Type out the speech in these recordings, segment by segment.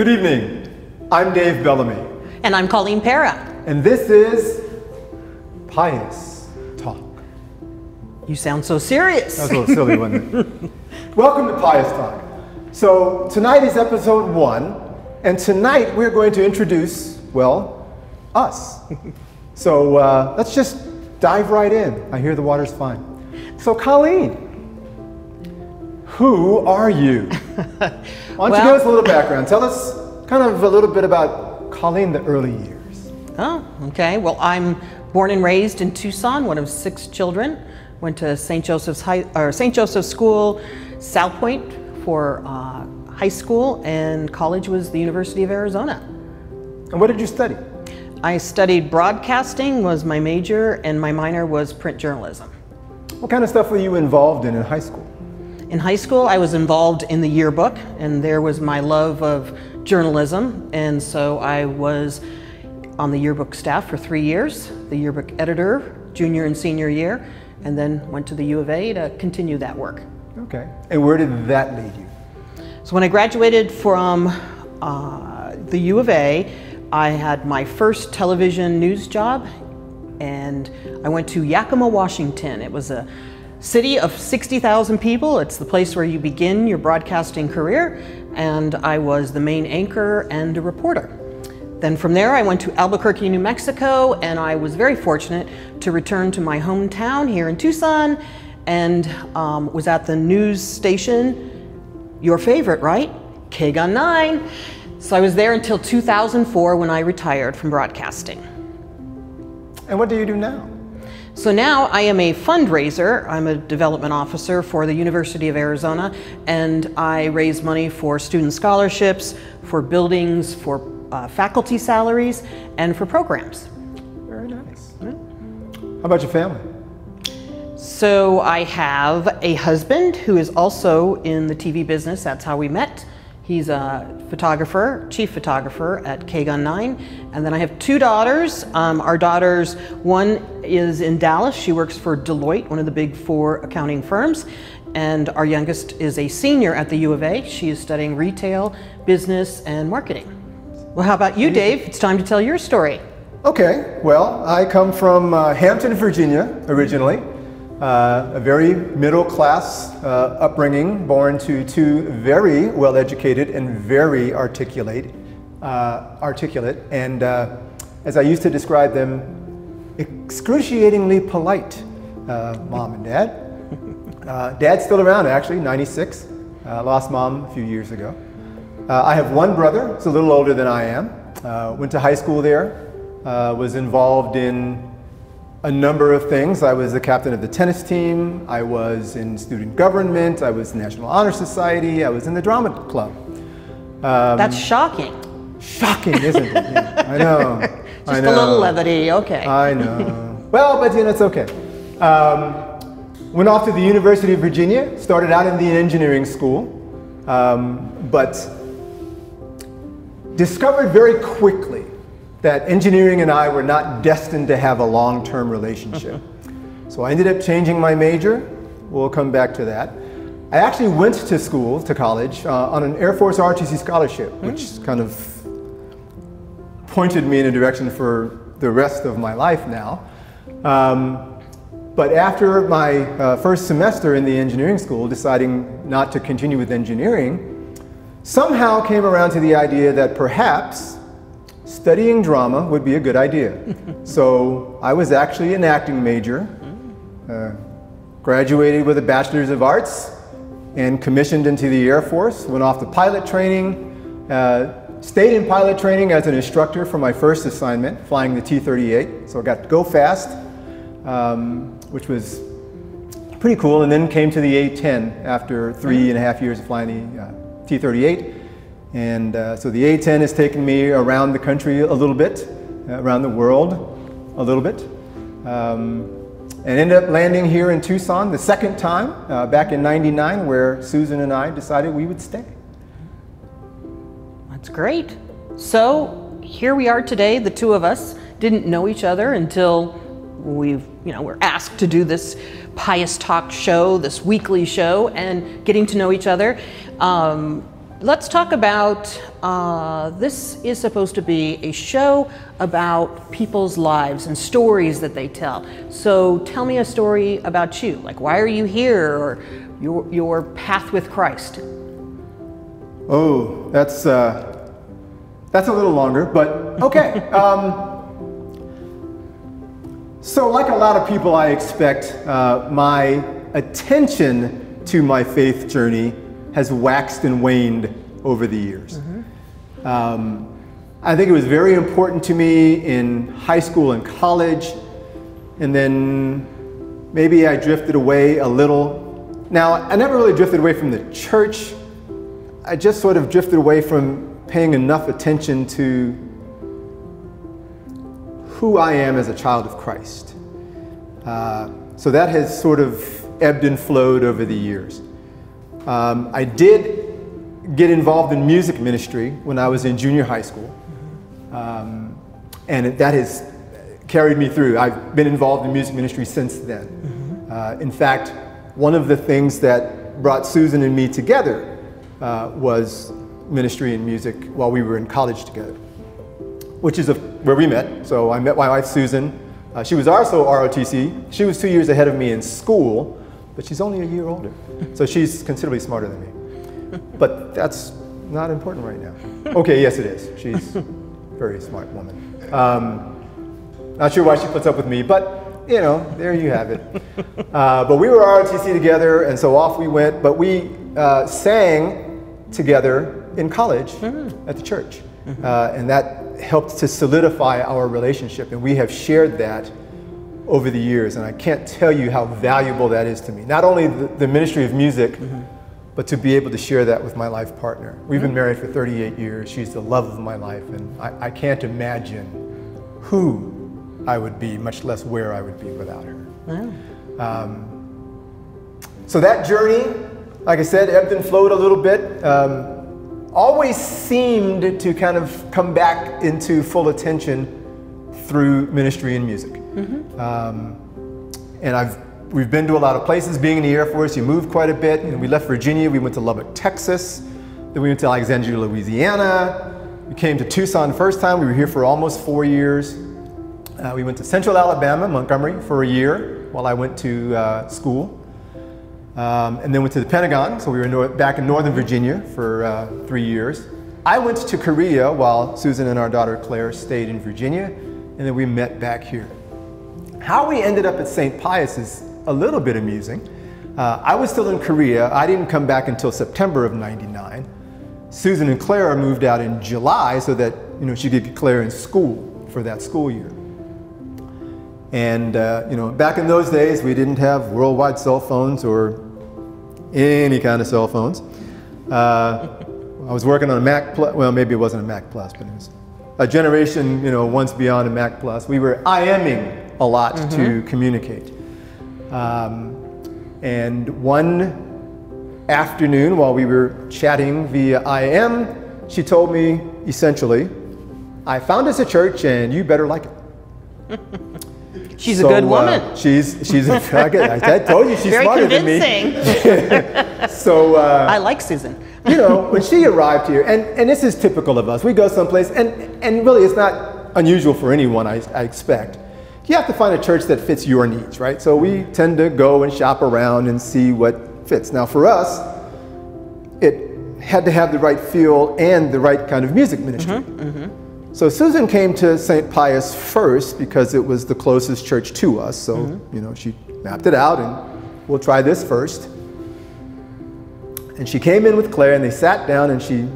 Good evening. I'm Dave Bellamy. And I'm Colleen Para. And this is Pius Talk. You sound so serious. That was a little silly, wasn't it? Welcome to Pius Talk. So tonight is episode 1, and tonight we're going to introduce, well, us. So let's just dive right in. I hear the water's fine. So Colleen, who are you? Why don't you give us a little background? Tell us kind of a little bit about Colleen, the early years. Oh, okay. Well, I'm born and raised in Tucson, one of 6 children. Went to St. Joseph's School, South Point for high school, and college was the University of Arizona. And what did you study? I studied broadcasting, was my major, and my minor was print journalism. What kind of stuff were you involved in high school? In high school, I was involved in the yearbook, and there was my love of journalism, and so I was on the yearbook staff for 3 years, the yearbook editor, junior and senior year, and then went to the U of A to continue that work. Okay. And where did that lead you? So when I graduated from the U of A, I had my first television news job, and I went to Yakima, Washington. It was a city of 60,000 people. It's the place where you begin your broadcasting career, and I was the main anchor and a reporter. Then from there I went to Albuquerque, New Mexico, and I was very fortunate to return to my hometown here in Tucson, and was at the news station, your favorite, right? KGUN 9. So I was there until 2004 when I retired from broadcasting. And what do you do now? So now I am a fundraiser. I'm a development officer for the University of Arizona, and I raise money for student scholarships, for buildings, for faculty salaries, and for programs. Very nice. Yeah. How about your family? So I have a husband who is also in the TV business. That's how we met. He's a photographer, chief photographer at KGUN 9. And then I have 2 daughters. Our daughters, one is in Dallas. She works for Deloitte, one of the big 4 accounting firms. And our youngest is a senior at the U of A. She is studying retail, business, and marketing. Well, how about you, Dave? It's time to tell your story. Okay. Well, I come from Hampton, Virginia, originally. A very middle-class upbringing, born to 2 very well-educated and very articulate, and as I used to describe them, excruciatingly polite mom and dad. Dad's still around, actually, 96. Lost mom a few years ago. I have 1 brother, he's a little older than I am. Went to high school there, was involved in a number of things. I was the captain of the tennis team, I was in student government, I was National Honor Society, I was in the drama club. That's shocking. Shocking, isn't it? Yeah, I know. Just a little levity, okay. I know. Well, but you know, it's okay. Went off to the University of Virginia, started out in the engineering school, but discovered very quickly that engineering and I were not destined to have a long-term relationship. So I ended up changing my major. We'll come back to that. I actually went to school, to college, on an Air Force ROTC scholarship, which kind of pointed me in a direction for the rest of my life now. But after my first semester in the engineering school, deciding not to continue with engineering, somehow came around to the idea that perhaps studying drama would be a good idea. So I was actually an acting major, graduated with a Bachelor's of Arts, and commissioned into the Air Force, went off to pilot training, stayed in pilot training as an instructor for my first assignment, flying the T-38. So I got to go fast, which was pretty cool, and then came to the A-10 after 3.5 years of flying the T-38. And so the A-10 has taken me around the country a little bit, around the world a little bit, and ended up landing here in Tucson the second time, back in '99, where Susan and I decided we would stay. That's great. So here we are today, the 2 of us didn't know each other until we're asked to do this Pius Talk show, this weekly show, and getting to know each other. let's talk about, this is supposed to be a show about people's lives and stories that they tell. So tell me a story about you, like why are you here, or your path with Christ. Oh, that's a little longer, but okay. So like a lot of people, I expect my attention to my faith journey has waxed and waned over the years. I think it was very important to me in high school and college, and then maybe I drifted away a little. Now, I never really drifted away from the church. I just sort of drifted away from paying enough attention to who I am as a child of Christ. So that has sort of ebbed and flowed over the years. I did get involved in music ministry when I was in junior high school. And that has carried me through. I've been involved in music ministry since then. In fact, one of the things that brought Susan and me together was ministry and music while we were in college together, which is where we met. So I met my wife, Susan. She was also ROTC. She was 2 years ahead of me in school, but she's only a year older. So she's considerably smarter than me. But that's not important right now. Okay, yes it is. She's a very smart woman. Not sure why she puts up with me, but you know, there you have it. But we were ROTC together, and so off we went. But we sang together in college at the church. And that helped to solidify our relationship, and we have shared that over the years, and I can't tell you how valuable that is to me. Not only the ministry of music, but to be able to share that with my life partner. We've been married for 38 years. She's the love of my life, and I can't imagine who I would be, much less where I would be without her. So that journey, like I said, ebbed and flowed a little bit. Always seemed to kind of come back into full attention through ministry and music. And we've been to a lot of places. Being in the Air Force, you moved quite a bit. And we left Virginia, we went to Lubbock, Texas. Then we went to Alexandria, Louisiana. We came to Tucson the first time. We were here for almost 4 years. We went to Central Alabama, Montgomery, for a year while I went to school. And then went to the Pentagon, so we were back in Northern Virginia for 3 years. I went to Korea while Susan and our daughter Claire stayed in Virginia, and then we met back here. How we ended up at St. Pius is a little bit amusing. I was still in Korea. I didn't come back until September of '99. Susan and Claire moved out in July so that she could get Claire in school for that school year. And back in those days, we didn't have worldwide cell phones or any kind of cell phones. I was working on a Mac Plus. Well, maybe it wasn't a Mac Plus, but it was a generation, once beyond a Mac Plus. We were IMing a lot to communicate. And one afternoon, while we were chatting via IM, she told me essentially, "I found us a church, and you better like it." She's a good woman. She's I told you she's very smarter convincing. than me. So I like Susan. when she arrived here, and this is typical of us, we go someplace, and really it's not unusual for anyone, I expect. You have to find a church that fits your needs, right? So we tend to go and shop around and see what fits. Now for us, it had to have the right feel and the right kind of music ministry. So Susan came to St. Pius first because it was the closest church to us. So, she mapped it out and we'll try this first. And she came in with Claire and they sat down and she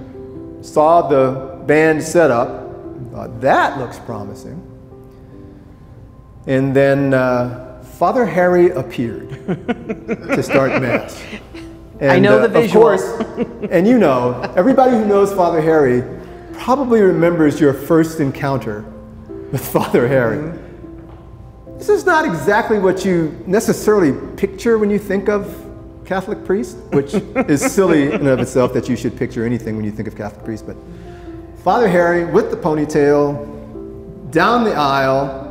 saw the band set up. Thought, that looks promising. And then Father Harry appeared to start Mass. And, I know the visual. Of course, and everybody who knows Father Harry probably remembers your first encounter with Father Harry. This is not exactly what you necessarily picture when you think of Catholic priest, which is silly in and of itself that you should picture anything when you think of Catholic priest, but Father Harry with the ponytail, down the aisle,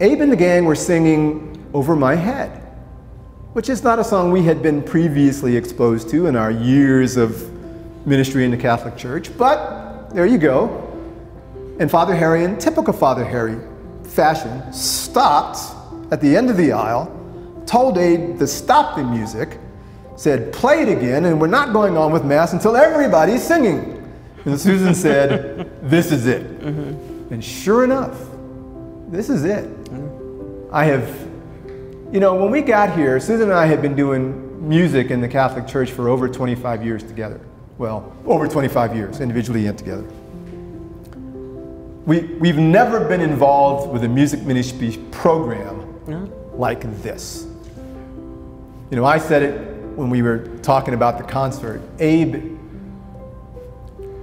Abe and the gang were singing Over My Head, which is not a song we had been previously exposed to in our years of ministry in the Catholic Church, but there you go. And Father Harry, in typical Father Harry fashion, stopped at the end of the aisle, told Abe to stop the music, said, play it again, and we're not going on with Mass until everybody's singing. And Susan said, this is it. And sure enough, this is it. I have, you know, when we got here, Susan and I had been doing music in the Catholic Church for over 25 years together. Well, over 25 years, individually and together. We've never been involved with a music ministry program like this. You know, I said it when we were talking about the concert. Abe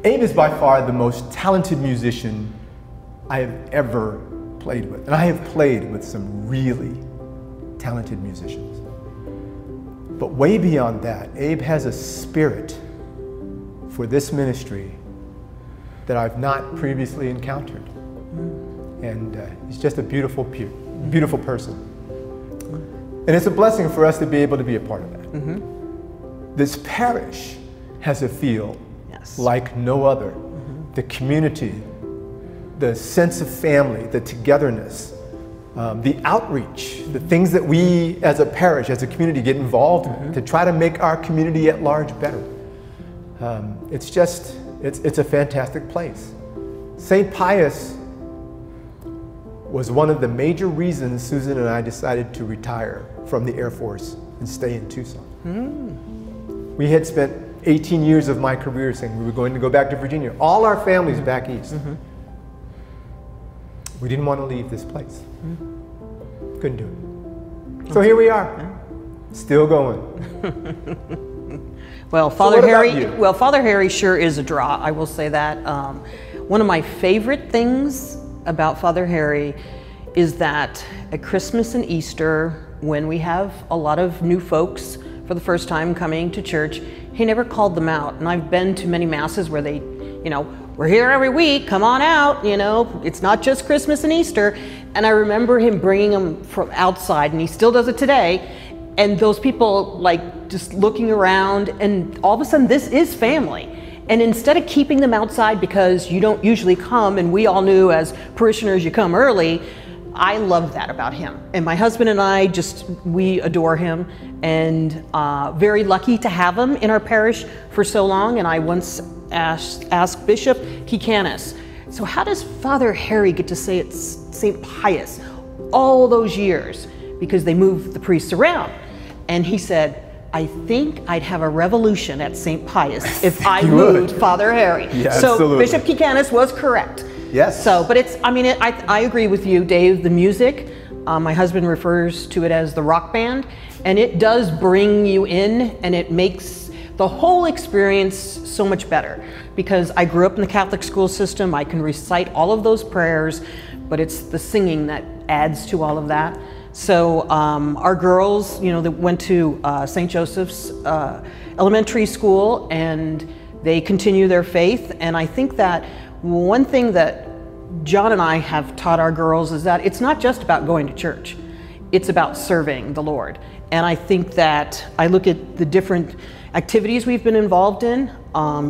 is by far the most talented musician I have ever played with. And I have played with some really talented musicians. But way beyond that, Abe has a spirit for this ministry that I've not previously encountered. And he's just a beautiful, beautiful person. And it's a blessing for us to be able to be a part of that. This parish has a feel like no other. The community, the sense of family, the togetherness, the outreach, the things that we as a parish, as a community get involved in to try to make our community at large better. It's just, it's a fantastic place. St. Pius was one of the major reasons Susan and I decided to retire from the Air Force and stay in Tucson. We had spent 18 years of my career saying we were going to go back to Virginia. All our families back east. We didn't want to leave this place. Couldn't do it. So here we are, still going. Well, Father Harry sure is a draw, I will say that. One of my favorite things about Father Harry is that at Christmas and Easter, when we have a lot of new folks for the first time coming to church, he never called them out. And I've been to many masses where they, you know, we're here every week, come on out, you know, it's not just Christmas and Easter. And I remember him bringing them from outside, and he still does it today. And those people like just looking around, and all of a sudden this is family. And instead of keeping them outside because you don't usually come, and we all knew as parishioners you come early, I love that about him. And my husband and I we adore him, and very lucky to have him in our parish for so long. And I once asked Bishop Kikanis, so how does Father Harry get to say it's St. Pius all those years? Because they moved the priests around. And he said, I think I'd have a revolution at St. Pius if I moved Father Harry. Yeah, so absolutely. Bishop Kikanis was correct. Yes. So, but it's, I mean, I agree with you, Dave, the music, my husband refers to it as the rock band, and it does bring you in, and it makes the whole experience so much better. Because I grew up in the Catholic school system, I can recite all of those prayers, but it's the singing that adds to all of that. So our girls, you know, that went to St. Joseph's Elementary School, and they continue their faith. And I think that one thing that John and I have taught our girls is that it's not just about going to church. It's about serving the Lord. And I think that I look at the different activities we've been involved in,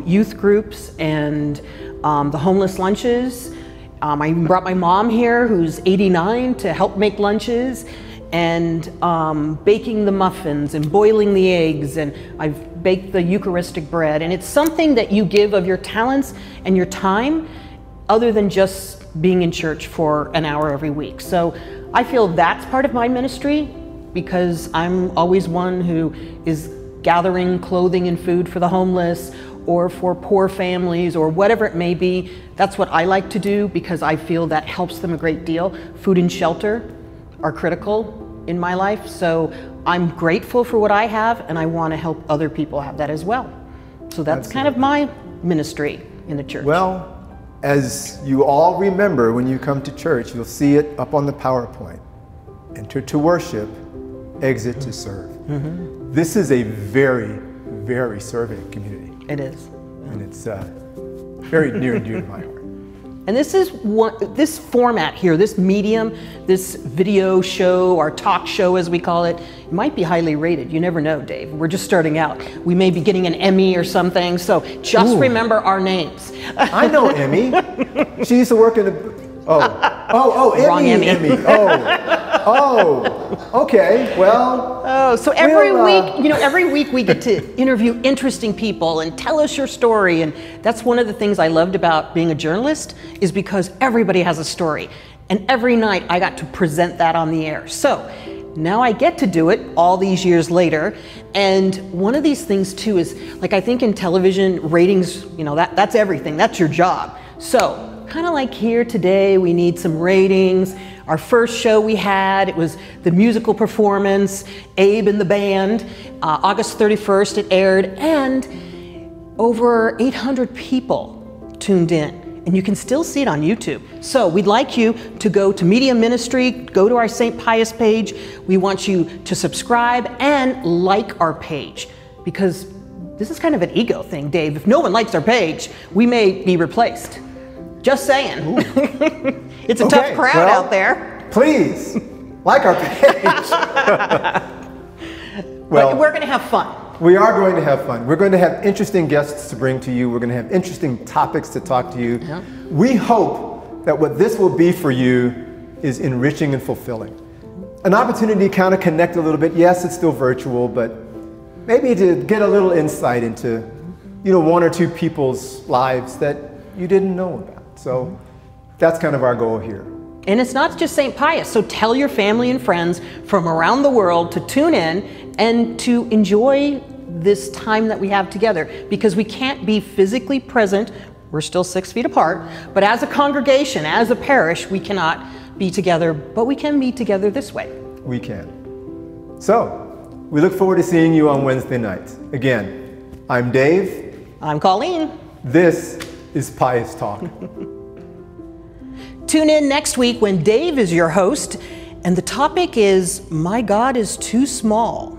youth groups and the homeless lunches. I even brought my mom here, who's 89, to help make lunches, and baking the muffins and boiling the eggs, and I've baked the Eucharistic bread. And it's something that you give of your talents and your time, other than just being in church for an hour every week. So I feel that's part of my ministry, because I'm always one who is gathering clothing and food for the homeless, or for poor families, or whatever it may be. That's what I like to do, because I feel that helps them a great deal. Food and shelter are critical in my life, so I'm grateful for what I have, and I want to help other people have that as well. So that's kind of my ministry in the church. Well, as you all remember, when you come to church, you'll see it up on the PowerPoint. Enter to worship, exit to serve. This is a very, very serving community. It is. And it's very near and dear to my heart. And this format here, this medium, this video show, or talk show as we call it, might be highly rated. You never know, Dave. We're just starting out. We may be getting an Emmy or something, so just remember our names. I know Emmy. She used to work in the... Wrong Emmy. Emmy. Okay, well... So every week, every week we get to interview interesting people and tell us your story, and that's one of the things I loved about being a journalist, is because everybody has a story. And every night I got to present that on the air. So now I get to do it all these years later. And one of these things too is, like, I think in television ratings, that's everything, that's your job. So kind of like here today, we need some ratings. Our first show we had, it was the musical performance, Abe and the Band. August 31st it aired, and over 800 people tuned in. And you can still see it on YouTube. So we'd like you to go to Media Ministry, go to our St. Pius page. We want you to subscribe and like our page, because this is kind of an ego thing, Dave. If no one likes our page, we may be replaced. Just saying. It's a tough crowd out there. Please, like our page. Well, we're going to have fun. We are going to have fun. We're going to have interesting guests to bring to you. We're going to have interesting topics to talk to you. Yeah. We hope that what this will be for you is enriching and fulfilling. An opportunity to kind of connect a little bit. Yes, it's still virtual, but maybe to get a little insight into, one or two people's lives that you didn't know about. So that's kind of our goal here. And it's not just St. Pius, so tell your family and friends from around the world to tune in and to enjoy this time that we have together, because we can't be physically present. We're still 6 feet apart, but as a congregation, as a parish, we cannot be together, but we can be together this way. We can. So, we look forward to seeing you on Wednesday nights. Again, I'm Dave. I'm Colleen. This is Pius Talk. Tune in next week when Dave is your host, and the topic is, My God is Too Small.